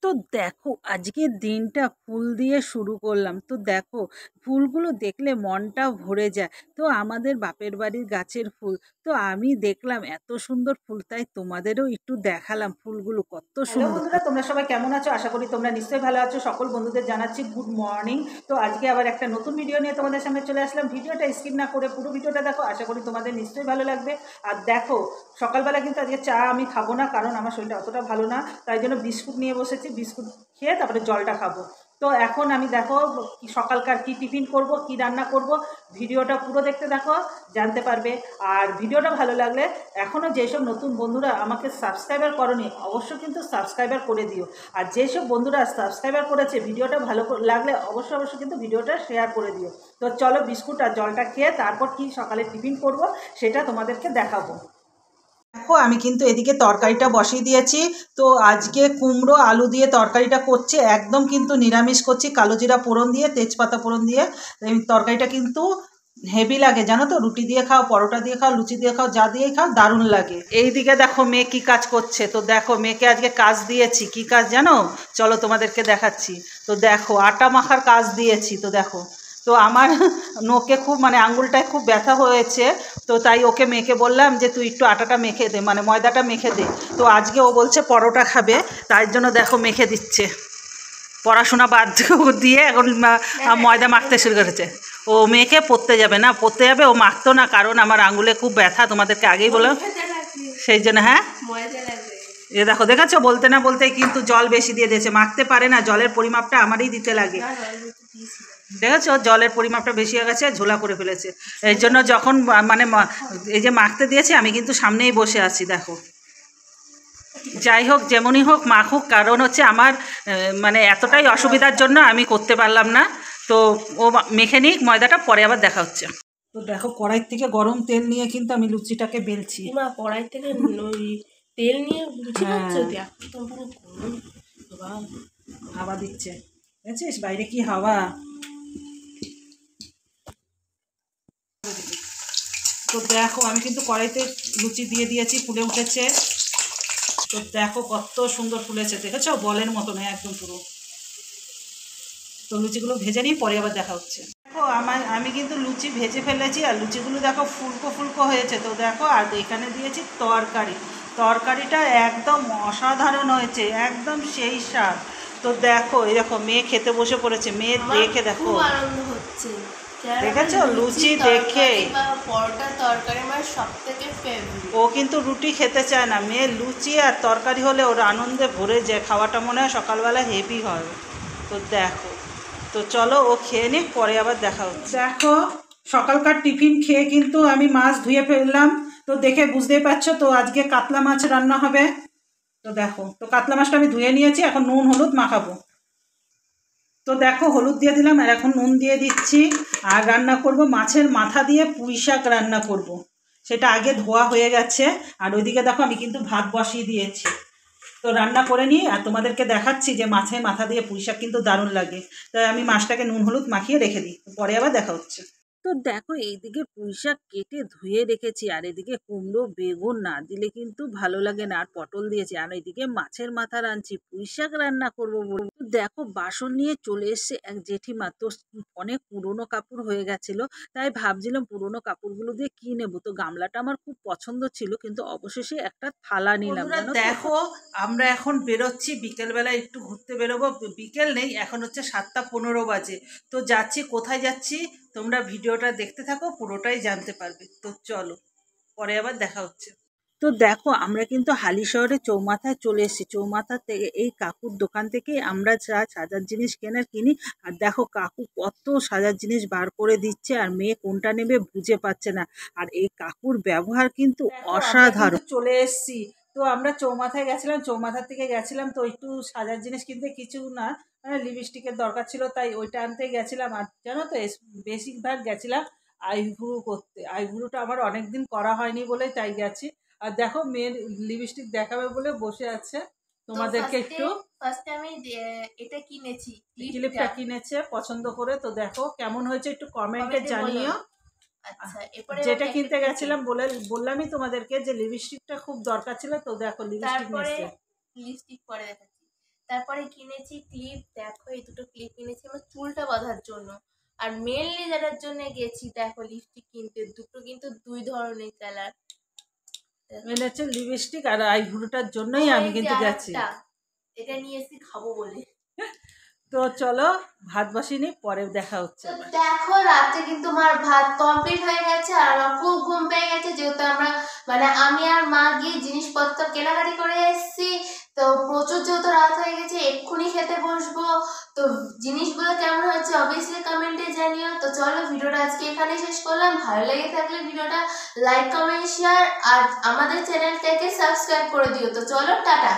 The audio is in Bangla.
তো দেখো আজকের দিনটা ফুল দিয়ে শুরু করলাম। তো দেখো ফুলগুলো দেখলে মনটা ভরে যায়। তো আমাদের বাপের বাড়ির গাছের ফুল। তো আমি দেখলাম এত সুন্দর ফুল, তাই তোমাদেরও একটু দেখালাম ফুলগুলো কত হ্যালো সুন্দর। বন্ধুরা, তোমরা সবাই কেমন আছো? আশা করি তোমরা নিশ্চয়ই ভালো আছো। সকল বন্ধুদের জানাচ্ছি গুড মর্নিং। তো আজকে আবার একটা নতুন ভিডিও নিয়ে তোমাদের সামনে চলে আসলাম। ভিডিওটা স্কিপ না করে পুরো ভিডিওটা দেখো, আশা করি তোমাদের নিশ্চয়ই ভালো লাগবে। আর দেখো, সকালবেলা কিন্তু আজকে চা আমি খাবো না, কারণ আমার শরীরটা অতটা ভালো না, তাই জন্য বিস্কুট নিয়ে বসেছি। বিস্কুট খেয়ে তারপরে জলটা খাবো। তো এখন আমি দেখো সকালকার কি টিফিন করব, কি রান্না করব, ভিডিওটা পুরো দেখতে দেখো, জানতে পারবে। আর ভিডিওটা ভালো লাগলে এখনও যেসব নতুন বন্ধুরা আমাকে সাবস্ক্রাইবার করনি, অবশ্যই কিন্তু সাবস্ক্রাইবার করে দিও। আর যেসব বন্ধুরা সাবস্ক্রাইবার করেছে, ভিডিওটা ভালো লাগলে অবশ্যই কিন্তু ভিডিওটা শেয়ার করে দিও। তো চলো বিস্কুট আর জলটা খেয়ে তারপর কি সকালে টিফিন করব সেটা তোমাদেরকে দেখাবো। দেখো আমি কিন্তু এদিকে তরকারিটা বসিয়ে দিয়েছি। তো আজকে কুমড়ো আলু দিয়ে তরকারিটা করছি, একদম কিন্তু নিরামিষ করছি, কালো জিরা ফোড়ন দিয়ে, তেজপাতা ফোড়ন দিয়ে। এই তরকারিটা কিন্তু হেভি লাগে জানো তো, রুটি দিয়ে খাও, পরোটা দিয়ে খাও, লুচি দিয়ে খাও, যা দিয়েই খাও দারুণ লাগে। এইদিকে দেখো মেয়ে কি কাজ করছে। তো দেখো মেয়েকে আজকে কাজ দিয়েছি, কি কাজ জানো? চলো তোমাদেরকে দেখাচ্ছি। তো দেখো আটা মাখার কাজ দিয়েছি। তো দেখো, তো আমার নোকে খুব মানে আঙুলটায় খুব ব্যথা হয়েছে। তো তাই ওকে মেয়েকে বললাম যে তুই একটু আটাটা মেখে দে, মানে ময়দাটা মেখে দে। তো আজকে ও বলছে পরোটা খাবে, তাই জন্য দেখো মেখে দিচ্ছে। পড়াশোনা বাদ দিয়ে এখন ময়দা মাখতে শুরু করেছে। ও মেয়েকে পড়তে যাবে না, পড়তে যাবে, ও মাখতো না, কারণ আমার আঙুলে খুব ব্যথা, তোমাদেরকে আগেই বললাম, সেই জন্য। হ্যাঁ এ দেখো, দেখেছো, বলতে না বলতেই কিন্তু জল বেশি দিয়ে দিয়েছে। মাখতে পারে না, জলের পরিমাপটা আমারই দিতে লাগে। দেখেছো জলের পরিমাপটা বেশি হয়ে গেছে, ঝোলা করে ফেলেছে। এই জন্য যখন মানে এই যে মাখতে দিয়েছি, আমি কিন্তু সামনেই বসে আছি। দেখো যাই হোক, যেমনই হোক মাখুক, কারণ হচ্ছে আমার মানে এতটাই অসুবিধার জন্য আমি করতে পারলাম না। তো ও মেখে নিক ময়দাটা, পরে আবার দেখা হচ্ছে। তো দেখো কড়াই থেকে গরম তেল নিয়ে কিন্তু আমি লুচিটাকে বেলছি। কড়াই থেকে তেল নিয়ে লুচি বানাচ্ছো? হাওয়া দিচ্ছে, বুঝছিস বাইরে কি হাওয়া। তো দেখো আমি কিন্তু কড়াইতে লুচি দিয়ে দিয়েছি, ফুলে উঠেছে। তো দেখো কত সুন্দর ফুলেছে, দেখেছো, বলের মতন একদম পুরো। তো লুচিগুলো ভেজে নিই, পরে আবার দেখা হচ্ছে। দেখো আমি কিন্তু লুচি ভেজে ফেলেছি, আর লুচিগুলো দেখো ফুলকো ফুলকো হয়েছে। তো দেখো, আর এখানে দিয়েছি তরকারি। তরকারিটা একদম অসাধারণ হয়েছে, একদম সেই স্বাদ। তো দেখো এই দেখো মেয়ে খেতে বসে পড়েছে, মেয়ে দেখে দেখো আনন্দ হচ্ছে, দেখেছো লুচি দেখে। পরোটা তরকারি আমার সবথেকে ফেভারিট। ও কিন্তু রুটি খেতে চায় না, মেয়ে লুচি আর তরকারি হলে ওর আনন্দে ভরে যায়, খাওয়াটা মনে হয় সকালবেলা হেভি হয়। তো দেখো, তো চলো ও খেয়ে নিক, পরে আবার দেখা হচ্ছে। দেখো সকালকার টিফিন খেয়ে কিন্তু আমি মাছ ধুয়ে ফেললাম। তো দেখে বুঝতেই পারছো, তো আজকে কাতলা মাছ রান্না হবে। তো দেখো, তো কাতলা মাছটা আমি ধুয়ে নিয়েছি, এখন নুন হলুদ মাখাবো। তো দেখো হলুদ দিয়ে দিলাম, আর এখন নুন দিয়ে দিচ্ছি। আর রান্না করব মাছের মাথা দিয়ে পুঁই শাক রান্না করব। সেটা আগে ধোয়া হয়ে গেছে। আর ওইদিকে দেখো আমি কিন্তু ভাত বসিয়ে দিয়েছি। তো রান্না করে নিই, আর তোমাদেরকে দেখাচ্ছি যে মাছের মাথা দিয়ে পুঁই শাক কিন্তু দারুণ লাগে। তাই আমি মাছটাকে নুন হলুদ মাখিয়ে রেখে দিই, পরে আবার দেখা হচ্ছে। তো দেখো এইদিকে পুঁই শাক কেটে ধুয়ে রেখেছি, আর এদিকে কুমড়ো বেগুন না দিলে কিন্তু ভালো লাগে না, আর পটল দিয়েছি, আর এদিকে মাছের মাথা রাঁধছি, পুঁই শাক রান্না করবো বলে। তো দেখো বাসন নিয়ে চলে এসছে এক জেঠিমা। তো অনেক পুরনো কাপড় হয়ে গেছিল, তাই ভাবছিলাম পুরনো কাপড়গুলো দিয়ে কি নেবো। তো গামলাটা আমার খুব পছন্দ ছিল, কিন্তু অবশেষে একটা থালা নিলাম। দেখো আমরা এখন বেরোচ্ছি, বিকেলবেলা একটু ঘুরতে বেরোবো। বিকেল নেই, এখন হচ্ছে 7:15 বাজে। তো যাচ্ছি, কোথায় যাচ্ছি তোমরা ভিডিওটা দেখতে থাকো, পুরোটাই জানতে পারবে। তো চলো, পরে আবার দেখা হচ্ছে। তো দেখো আমরা কিন্তু হালিশহরে চৌমাথায় চলে এসেছি। চৌমাথা থেকে এই কাকুর দোকান থেকে আমরা যা সাজার জিনিস কিনি। আর দেখো কাকু কত সাজার জিনিস বার করে দিচ্ছে, আর মেয়ে কোনটা নেবে বুঝে পাচ্ছে না। আর এই কাকুর ব্যবহার কিন্তু অসাধারণ। চলে এসেছি। তো আমরা চৌমাথায় গেছিলাম, চৌমাথার থেকে গেছিলাম তো একটু সাজার জিনিস কিনতে, কিছু না মানে লিপস্টিকের দরকার ছিল, তাই ওইটা আনতে গেছিলাম। আর জানো তো বেশিরভাগ গেছিলাম আইব্রু করতে। আইব্রুটা আমার অনেকদিন করা হয়নি বলে তাই গেছি। আর দেখো মেয়ের লিপস্টিক দেখাবে বলে বসে আছে, তোমাদেরকে একটু। ফার্স্টে আমি এটা কিনেছি, ক্লিপটা কিনেছে পছন্দ করে। তো দেখো কেমন হয়েছে একটু কমেন্টে জানিও। আচ্ছা, এরপরে যেটা কিনতে গেছিলাম বললামই তোমাদেরকে যে লিপস্টিকটা খুব দরকার ছিল। তো দেখো লিপস্টিক নিয়েছে। লিপস্টিক পরে দেখাচ্ছি। তারপরে কিনেছি ক্লিপ, দেখো এই দুটো ক্লিপ কিনেছি আমার চুলটা বাঁধার জন্য। আর মেনলি যেটার জন্য গেছি দেখো লিপস্টিক কিনতে, দুটো কিন্তু দুই ধরনের কালার। মেন হচ্ছে লিপস্টিক আর আইব্রোটার জন্যই আমি কিন্তু গেছি। এটা নিয়ে এসে খাবো বলে। তো চলো ভাত বসিনি, পরে দেখা হচ্ছে। তো দেখো রাতে কিন্তু আমার ভাত কমপ্লিট হয়ে গেছে আর আমার খুব ঘুম পেয়ে গেছে, যেহেতু আমরা আমি আর মা গিয়ে জিনিসপত্র কেনাকাটি করে এসেছি। তো প্রচুর যেহেতু রাত হয়ে গেছে, এক্ষুনি খেতে বসবো। তো জিনিসগুলো কেমন হচ্ছে অবভিয়াসলি কমেন্টে জানিও। তো চলো ভিডিওটা আজকে এখানে শেষ করলাম। ভালো লেগে থাকলে ভিডিওটা লাইক কমেন্ট শেয়ার আর আমাদের চ্যানেলটাকে সাবস্ক্রাইব করে দিও। তো চলো টাটা।